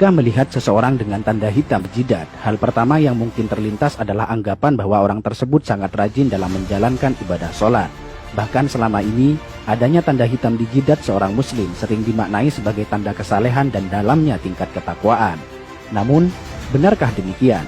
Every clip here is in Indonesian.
Jika melihat seseorang dengan tanda hitam jidat, hal pertama yang mungkin terlintas adalah anggapan bahwa orang tersebut sangat rajin dalam menjalankan ibadah sholat. Bahkan selama ini, adanya tanda hitam di jidat seorang muslim sering dimaknai sebagai tanda kesalehan dan dalamnya tingkat ketakwaan. Namun, benarkah demikian?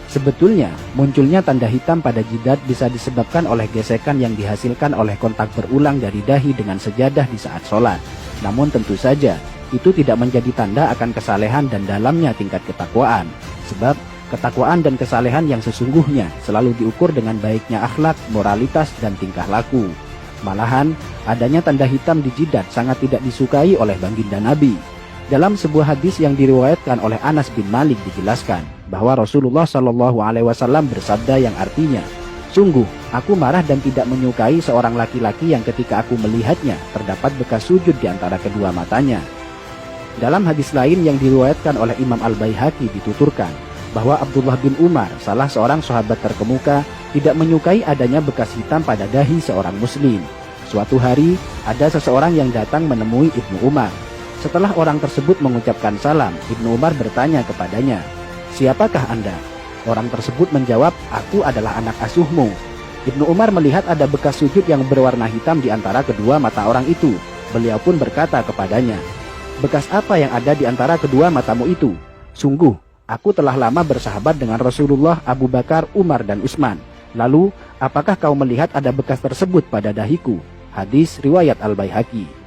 Sebetulnya, munculnya tanda hitam pada jidat bisa disebabkan oleh gesekan yang dihasilkan oleh kontak berulang dari dahi dengan sejadah di saat sholat. Namun tentu saja, itu tidak menjadi tanda akan kesalehan dan dalamnya tingkat ketakwaan. Sebab, ketakwaan dan kesalehan yang sesungguhnya selalu diukur dengan baiknya akhlak, moralitas, dan tingkah laku. Malahan, adanya tanda hitam di jidat sangat tidak disukai oleh baginda Nabi. Dalam sebuah hadis yang diriwayatkan oleh Anas bin Malik dijelaskan bahwa Rasulullah SAW bersabda yang artinya, "Sungguh, aku marah dan tidak menyukai seorang laki-laki yang ketika aku melihatnya terdapat bekas sujud di antara kedua matanya." Dalam hadis lain yang diriwayatkan oleh Imam Al-Baihaqi dituturkan bahwa Abdullah bin Umar, salah seorang sahabat terkemuka, tidak menyukai adanya bekas hitam pada dahi seorang muslim. Suatu hari, ada seseorang yang datang menemui Ibnu Umar. Setelah orang tersebut mengucapkan salam, Ibnu Umar bertanya kepadanya, "Siapakah Anda?" Orang tersebut menjawab, "Aku adalah anak asuhmu." Ibnu Umar melihat ada bekas sujud yang berwarna hitam di antara kedua mata orang itu. Beliau pun berkata kepadanya, "Bekas apa yang ada di antara kedua matamu itu?" "Sungguh, aku telah lama bersahabat dengan Rasulullah, Abu Bakar, Umar, dan Utsman. Lalu, apakah kau melihat ada bekas tersebut pada dahiku?" Hadis riwayat Al-Baihaqi.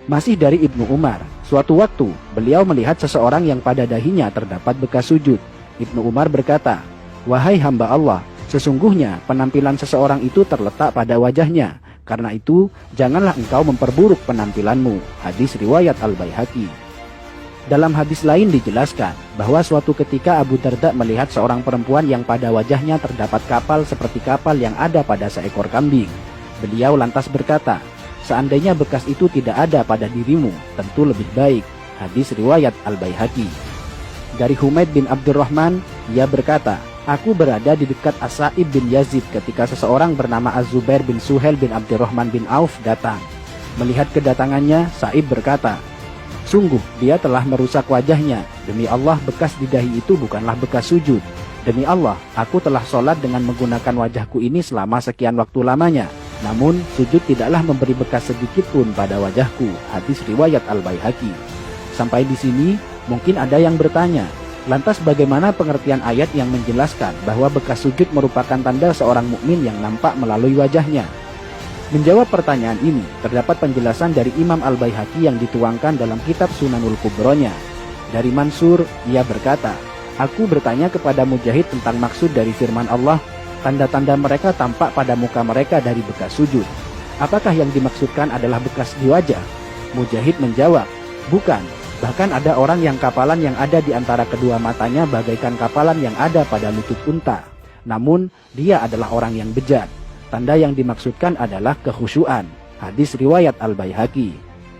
Masih dari Ibnu Umar, suatu waktu beliau melihat seseorang yang pada dahinya terdapat bekas sujud. Ibnu Umar berkata, "Wahai hamba Allah, sesungguhnya penampilan seseorang itu terletak pada wajahnya. Karena itu, janganlah engkau memperburuk penampilanmu." Hadis riwayat Al-Baihaqi. Dalam hadis lain dijelaskan bahwa suatu ketika Abu Darda melihat seorang perempuan yang pada wajahnya terdapat kapal seperti kapal yang ada pada seekor kambing. Beliau lantas berkata, "Seandainya bekas itu tidak ada pada dirimu, tentu lebih baik." Hadis riwayat Al-Baihaqi. Dari Humaid bin Abdurrahman, ia berkata, "Aku berada di dekat As-Sa'ib bin Yazid ketika seseorang bernama Az-Zubair bin Suhail bin Abdurrahman bin Auf datang. Melihat kedatangannya, Sa'ib berkata, 'Sungguh, dia telah merusak wajahnya. Demi Allah, bekas di dahi itu bukanlah bekas sujud. Demi Allah, aku telah sholat dengan menggunakan wajahku ini selama sekian waktu lamanya. Namun, sujud tidaklah memberi bekas sedikit pun pada wajahku." Hadis riwayat Al-Baihaqi. Sampai di sini, mungkin ada yang bertanya, lantas bagaimana pengertian ayat yang menjelaskan bahwa bekas sujud merupakan tanda seorang mukmin yang nampak melalui wajahnya? Menjawab pertanyaan ini, terdapat penjelasan dari Imam Al-Baihaqi yang dituangkan dalam kitab Sunanul Kubronya. Dari Mansur, ia berkata, "Aku bertanya kepada Mujahid tentang maksud dari firman Allah, tanda-tanda mereka tampak pada muka mereka dari bekas sujud. Apakah yang dimaksudkan adalah bekas di wajah?" Mujahid menjawab, "Bukan. Bahkan ada orang yang kapalan yang ada di antara kedua matanya bagaikan kapalan yang ada pada lutut unta. Namun, dia adalah orang yang bejat. Tanda yang dimaksudkan adalah kekhusyuan." Hadis riwayat Al-Baihaqi.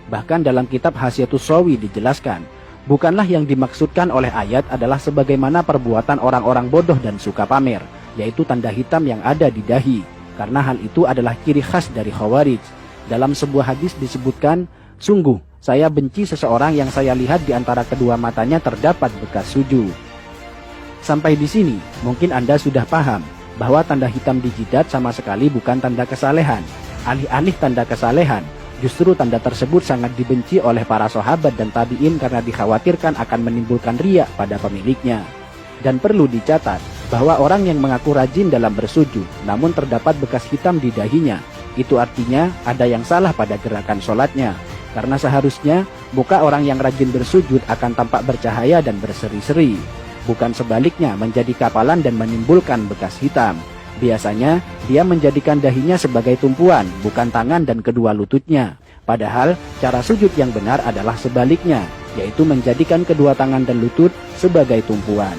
Bahkan dalam kitab Hasyiatus Shawi dijelaskan, bukanlah yang dimaksudkan oleh ayat adalah sebagaimana perbuatan orang-orang bodoh dan suka pamer, yaitu tanda hitam yang ada di dahi, karena hal itu adalah ciri khas dari Khawarij. Dalam sebuah hadis disebutkan, "Sungguh, saya benci seseorang yang saya lihat di antara kedua matanya terdapat bekas sujud." Sampai di sini, mungkin Anda sudah paham bahwa tanda hitam di jidat sama sekali bukan tanda kesalehan. Alih-alih tanda kesalehan, justru tanda tersebut sangat dibenci oleh para sahabat dan tabi'in karena dikhawatirkan akan menimbulkan riya pada pemiliknya. Dan perlu dicatat bahwa orang yang mengaku rajin dalam bersujud namun terdapat bekas hitam di dahinya, itu artinya ada yang salah pada gerakan sholatnya. Karena seharusnya muka orang yang rajin bersujud akan tampak bercahaya dan berseri-seri, bukan sebaliknya menjadi kapalan dan menimbulkan bekas hitam. Biasanya dia menjadikan dahinya sebagai tumpuan, bukan tangan dan kedua lututnya. Padahal cara sujud yang benar adalah sebaliknya, yaitu menjadikan kedua tangan dan lutut sebagai tumpuan.